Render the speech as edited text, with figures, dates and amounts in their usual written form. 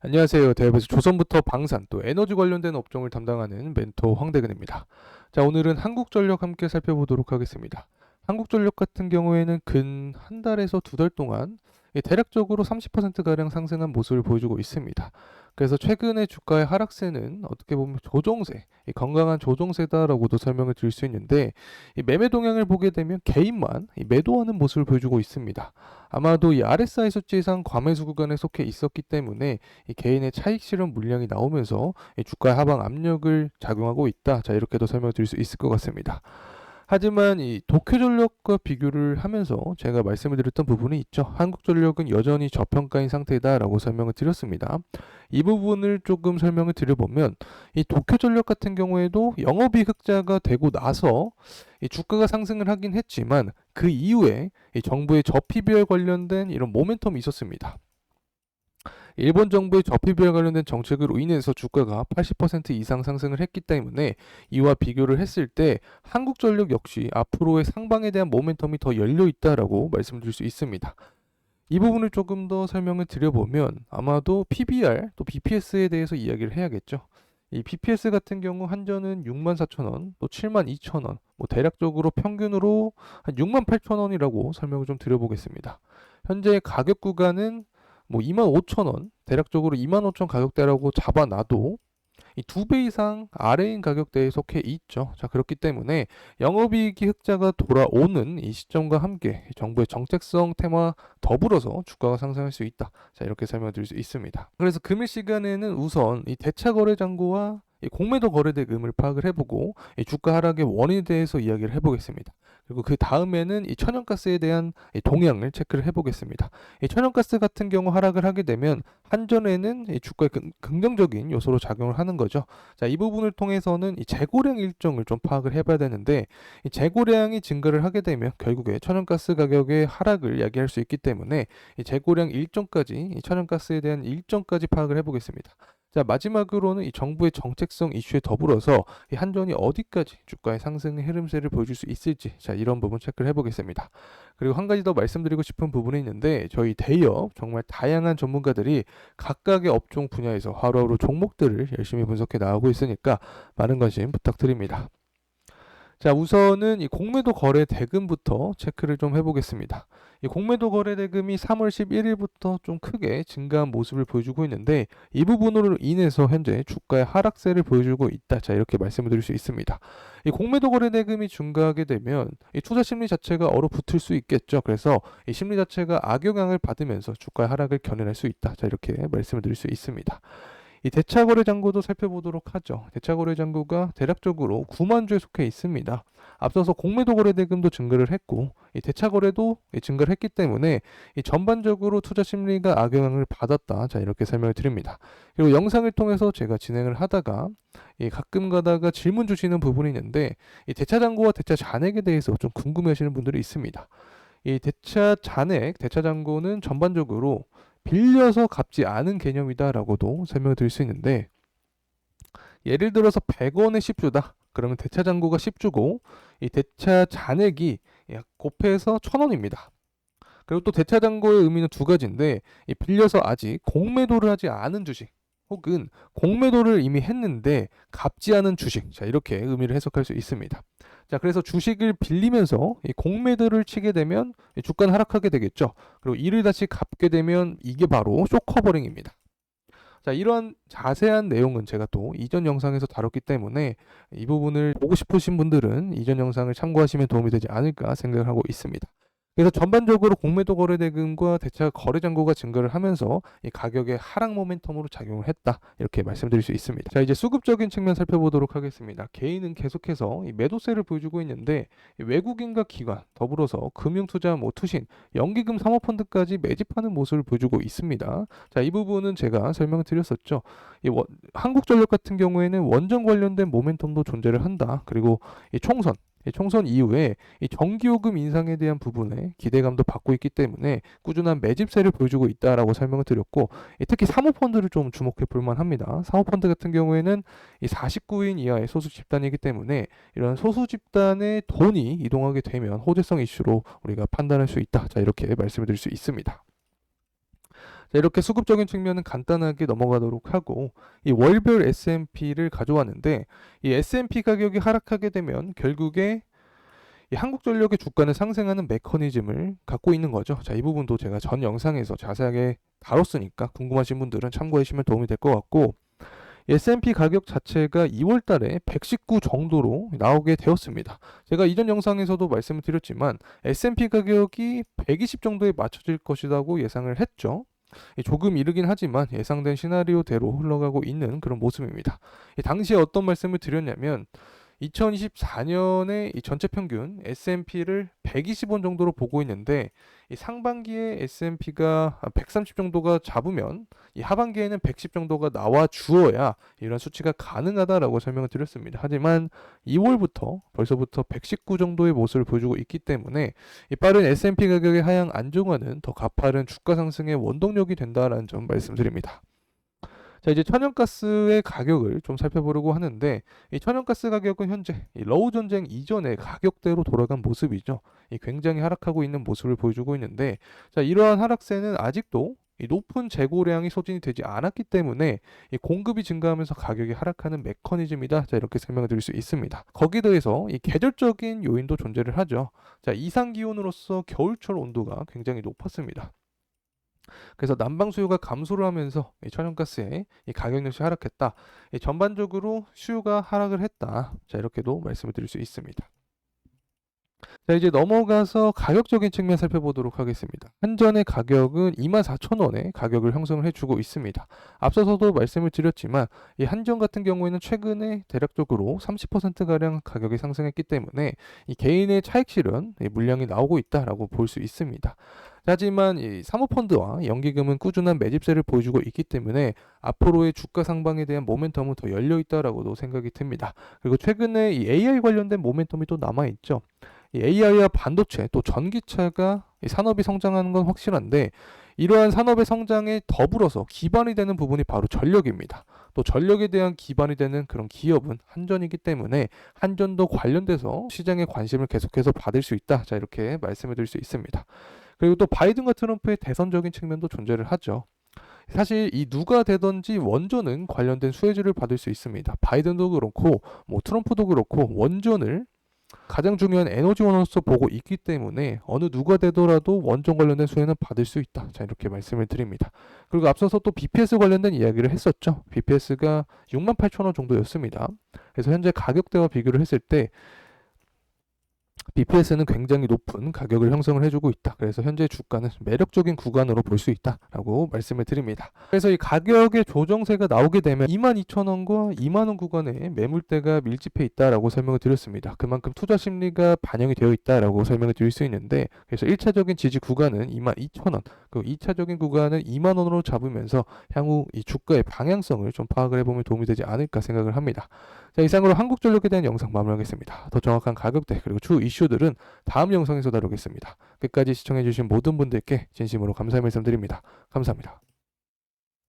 안녕하세요. 대업에서 조선부터 방산 또 에너지 관련된 업종을 담당하는 멘토 황대근입니다. 자, 오늘은 한국전력 함께 살펴보도록 하겠습니다. 한국전력 같은 경우에는 근 한 달에서 두 달 동안 대략적으로 30%가량 상승한 모습을 보여주고 있습니다. 그래서 최근의 주가의 하락세는 어떻게 보면 조정세, 건강한 조정세다라고도 설명을 드릴 수 있는데, 이 매매 동향을 보게 되면 개인만 매도하는 모습을 보여주고 있습니다. 아마도 이 RSI 수치상 과매수 구간에 속해 있었기 때문에 이 개인의 차익 실현 물량이 나오면서 이 주가 하방 압력을 작용하고 있다. 자, 이렇게도 설명드릴 수 있을 것 같습니다. 하지만 이 도쿄전력과 비교를 하면서 제가 말씀을 드렸던 부분이 있죠. 한국전력은 여전히 저평가인 상태다라고 설명을 드렸습니다. 이 부분을 조금 설명을 드려보면 이 도쿄전력 같은 경우에도 영업이익 흑자가 되고 나서 이 주가가 상승을 하긴 했지만 그 이후에 이 정부의 저PBR 관련된 이런 모멘텀이 있었습니다. 일본 정부의 저PBR 관련된 정책으로 인해서 주가가 80% 이상 상승을 했기 때문에 이와 비교를 했을 때 한국전력 역시 앞으로의 상방에 대한 모멘텀이 더 열려 있다라고 말씀드릴 수 있습니다. 이 부분을 조금 더 설명을 드려보면 아마도 PBR 또 BPS에 대해서 이야기를 해야겠죠. 이 BPS 같은 경우 한전은 64,000원, 또 72,000원, 뭐 대략적으로 평균으로 한 68,000원이라고 설명을 좀 드려보겠습니다. 현재 가격 구간은 뭐 25,000원, 대략적으로 25,000 가격대라고 잡아놔도 이 2배 이상 아래인 가격대에 속해 있죠. 자, 그렇기 때문에 영업이익이 흑자가 돌아오는 이 시점과 함께 정부의 정책성 테마 더불어서 주가가 상승할 수 있다. 자, 이렇게 설명드릴 수 있습니다. 그래서 금일 시간에는 우선 이 대차 거래 잔고와 이 공매도 거래 대금을 파악을 해보고 이 주가 하락의 원인에 대해서 이야기를 해보겠습니다. 그리고 그 다음에는 이 천연가스에 대한 이 동향을 체크를 해보겠습니다. 이 천연가스 같은 경우 하락을 하게 되면 한전에는 이 주가에 긍정적인 요소로 작용을 하는 거죠. 자, 이 부분을 통해서는 이 재고량 일정을 좀 파악을 해봐야 되는데 이 재고량이 증가를 하게 되면 결국에 천연가스 가격의 하락을 야기할 수 있기 때문에 이 재고량 일정까지 이 천연가스에 대한 일정까지 파악을 해보겠습니다. 자, 마지막으로는 이 정부의 정책성 이슈에 더불어서 이 한전이 어디까지 주가의 상승의 흐름세를 보여줄 수 있을지, 자, 이런 부분 체크를 해보겠습니다. 그리고 한 가지 더 말씀드리고 싶은 부분이 있는데 저희 대기업 정말 다양한 전문가들이 각각의 업종 분야에서 하루하루 종목들을 열심히 분석해 나가고 있으니까 많은 관심 부탁드립니다. 자, 우선은 이 공매도 거래 대금부터 체크를 좀 해보겠습니다. 이 공매도 거래 대금이 3월 11일부터 좀 크게 증가한 모습을 보여주고 있는데 이 부분으로 인해서 현재 주가의 하락세를 보여주고 있다. 자, 이렇게 말씀을 드릴 수 있습니다. 이 공매도 거래 대금이 증가하게 되면 이 투자 심리 자체가 얼어붙을 수 있겠죠. 그래서 이 심리 자체가 악영향을 받으면서 주가의 하락을 견인할 수 있다. 자, 이렇게 말씀을 드릴 수 있습니다. 이 대차거래 잔고도 살펴보도록 하죠. 대차거래 잔고가 대략적으로 9만 주에 속해 있습니다. 앞서서 공매도 거래 대금도 증가를 했고 이 대차거래도 증가를 했기 때문에 이 전반적으로 투자 심리가 악영향을 받았다. 자, 이렇게 설명을 드립니다. 그리고 영상을 통해서 제가 진행을 하다가 이 가끔 가다가 질문 주시는 부분이 있는데 이 대차 잔고와 대차 잔액에 대해서 좀 궁금해하시는 분들이 있습니다. 이 대차 잔액, 대차 잔고는 전반적으로 빌려서 갚지 않은 개념이다라고도 설명을 드릴 수 있는데 예를 들어서 100원에 10주다. 그러면 대차 잔고가 10주고 이 대차 잔액이 약 곱해서 1,000원입니다. 그리고 또 대차 잔고의 의미는 두 가지인데 이 빌려서 아직 공매도를 하지 않은 주식 혹은 공매도를 이미 했는데 갚지 않은 주식, 자, 이렇게 의미를 해석할 수 있습니다. 자, 그래서 주식을 빌리면서 이 공매도를 치게 되면 이 주가는 하락하게 되겠죠. 그리고 이를 다시 갚게 되면 이게 바로 쇼커버링입니다. 자, 이런 자세한 내용은 제가 또 이전 영상에서 다뤘기 때문에 이 부분을 보고 싶으신 분들은 이전 영상을 참고하시면 도움이 되지 않을까 생각을 하고 있습니다. 그래서 전반적으로 공매도 거래 대금과 대차 거래 잔고가 증가를 하면서 이 가격의 하락 모멘텀으로 작용을 했다. 이렇게 말씀드릴 수 있습니다. 자, 이제 수급적인 측면 살펴보도록 하겠습니다. 개인은 계속해서 이 매도세를 보여주고 있는데 외국인과 기관, 더불어서 금융투자, 뭐 투신, 연기금 사모펀드까지 매집하는 모습을 보여주고 있습니다. 자, 이 부분은 제가 설명을 드렸었죠. 한국전력 같은 경우에는 원전 관련된 모멘텀도 존재를 한다. 그리고 이 총선 이후에 이 전기요금 인상에 대한 부분에 기대감도 받고 있기 때문에 꾸준한 매집세를 보여주고 있다라고 설명을 드렸고 특히 사모펀드를 좀 주목해 볼 만합니다. 사모펀드 같은 경우에는 이 49인 이하의 소수 집단이기 때문에 이런 소수 집단의 돈이 이동하게 되면 호재성 이슈로 우리가 판단할 수 있다. 자, 이렇게 말씀을 드릴 수 있습니다. 자, 이렇게 수급적인 측면은 간단하게 넘어가도록 하고 이 월별 S&P를 가져왔는데 이 S&P 가격이 하락하게 되면 결국에 이 한국전력의 주가는 상승하는 메커니즘을 갖고 있는 거죠. 자, 이 부분도 제가 전 영상에서 자세하게 다뤘으니까 궁금하신 분들은 참고해 주시면 도움이 될 것 같고 S&P 가격 자체가 2월 달에 119 정도로 나오게 되었습니다. 제가 이전 영상에서도 말씀을 드렸지만 S&P 가격이 120 정도에 맞춰질 것이라고 예상을 했죠. 조금 이르긴 하지만 예상된 시나리오대로 흘러가고 있는 그런 모습입니다. 당시에 어떤 말씀을 드렸냐면 2024년에 이 전체 평균 S&P를 120원 정도로 보고 있는데 이 상반기에 S&P가 130 정도가 잡으면 이 하반기에는 110 정도가 나와 주어야 이런 수치가 가능하다라고 설명을 드렸습니다. 하지만 2월부터 벌써부터 119 정도의 모습을 보여주고 있기 때문에 이 빠른 S&P 가격의 하향 안정화는 더 가파른 주가 상승의 원동력이 된다라는 점 말씀드립니다. 자, 이제 천연가스의 가격을 좀 살펴보려고 하는데 이 천연가스 가격은 현재 이 러우 전쟁 이전의 가격대로 돌아간 모습이죠. 이 굉장히 하락하고 있는 모습을 보여주고 있는데 자, 이러한 하락세는 아직도 이 높은 재고량이 소진이 되지 않았기 때문에 이 공급이 증가하면서 가격이 하락하는 메커니즘이다. 자, 이렇게 설명을 드릴 수 있습니다. 거기에 더해서 이 계절적인 요인도 존재를 하죠. 자, 이상 기온으로서 겨울철 온도가 굉장히 높았습니다. 그래서 난방 수요가 감소를 하면서 이 천연가스의 이 가격 역시 하락했다. 전반적으로 수요가 하락을 했다. 자, 이렇게도 말씀을 드릴 수 있습니다. 자, 이제 넘어가서 가격적인 측면 살펴보도록 하겠습니다. 한전의 가격은 24,000원에 가격을 형성을 해주고 있습니다. 앞서서도 말씀을 드렸지만 이 한전 같은 경우에는 최근에 대략적으로 30%가량 가격이 상승했기 때문에 이 개인의 차익 실현 물량이 나오고 있다라고 볼 수 있습니다. 하지만 이 사모펀드와 연기금은 꾸준한 매집세를 보여주고 있기 때문에 앞으로의 주가 상방에 대한 모멘텀은 더 열려 있다라고도 생각이 듭니다. 그리고 최근에 이 AI 관련된 모멘텀이 또 남아 있죠. 이 AI와 반도체 또 전기차가 이 산업이 성장하는 건 확실한데 이러한 산업의 성장에 더불어서 기반이 되는 부분이 바로 전력입니다. 또 전력에 대한 기반이 되는 그런 기업은 한전이기 때문에 한전도 관련돼서 시장의 관심을 계속해서 받을 수 있다. 자, 이렇게 말씀을 드릴 수 있습니다. 그리고 또 바이든과 트럼프의 대선적인 측면도 존재를 하죠. 사실 이 누가 되든지 원전은 관련된 수혜주를 받을 수 있습니다. 바이든도 그렇고 뭐 트럼프도 그렇고 원전을 가장 중요한 에너지원으로서 보고 있기 때문에 어느 누가 되더라도 원전 관련된 수혜는 받을 수 있다. 자, 이렇게 말씀을 드립니다. 그리고 앞서서 또 BPS 관련된 이야기를 했었죠. BPS가 68,000원 정도였습니다. 그래서 현재 가격대와 비교를 했을 때 BPS는 굉장히 높은 가격을 형성을 해주고 있다. 그래서 현재 주가는 매력적인 구간으로 볼 수 있다라고 말씀을 드립니다. 그래서 이 가격의 조정세가 나오게 되면 22,000원과 2만원 구간에 매물대가 밀집해 있다라고 설명을 드렸습니다. 그만큼 투자 심리가 반영이 되어 있다라고 설명을 드릴 수 있는데 그래서 1차적인 지지 구간은 22,000원, 그리고 2차적인 구간은 2만원으로 잡으면서 향후 이 주가의 방향성을 좀 파악을 해보면 도움이 되지 않을까 생각을 합니다. 자, 이상으로 한국전력에 대한 영상 마무리하겠습니다. 더 정확한 가격대 그리고 주 이슈들은 다음 영상에서 다루겠습니다. 끝까지 시청해주신 모든 분들께 진심으로 감사의 말씀드립니다. 감사합니다.